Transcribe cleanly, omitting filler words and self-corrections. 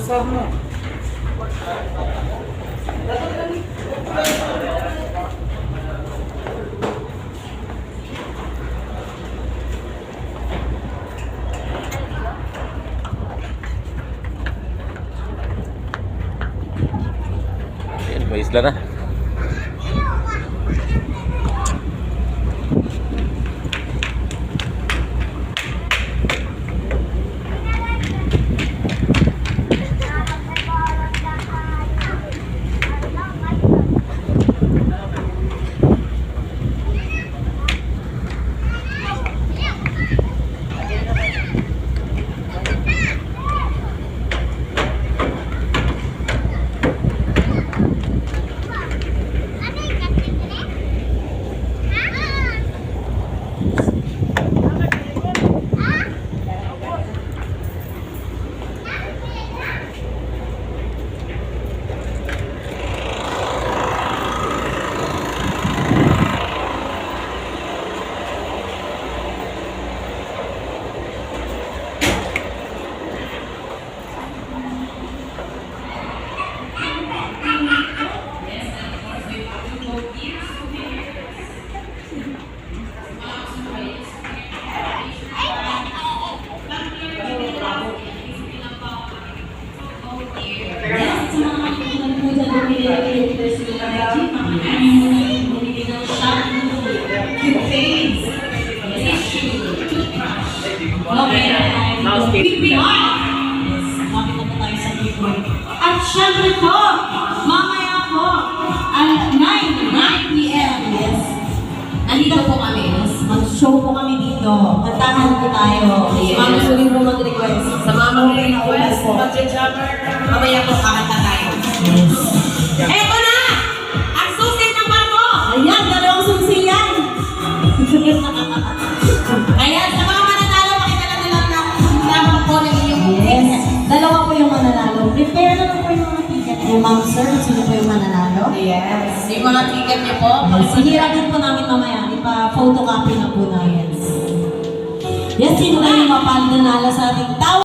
Basa mo. Ayan, may isla na. At syempre po, mamaya po, at 9 p.m. Yes. Nandito po kami. Yes. Mag-show po kami dito. Kantahan po tayo. Yes. Mama po rin po mag-request. Sa mama po rin request. Mamaya po kakanta tayo. Yes. Eto na! Ang susi ng barko! Ayan, dalawang susi yan! Ayan, sa mga mananalo, makita na nila na po na yung yes. Dalawa po yung mananalo. Prepare na lang po yung mga ticket niyo, ma'am, sir. Sino po yung mananalo? Yes. Yung mga ticket niyo po. Sihiramin po namin mamaya. Ipa-photocopy na po na. Yes. Yes, sino na yung mapananalo sa ating tao?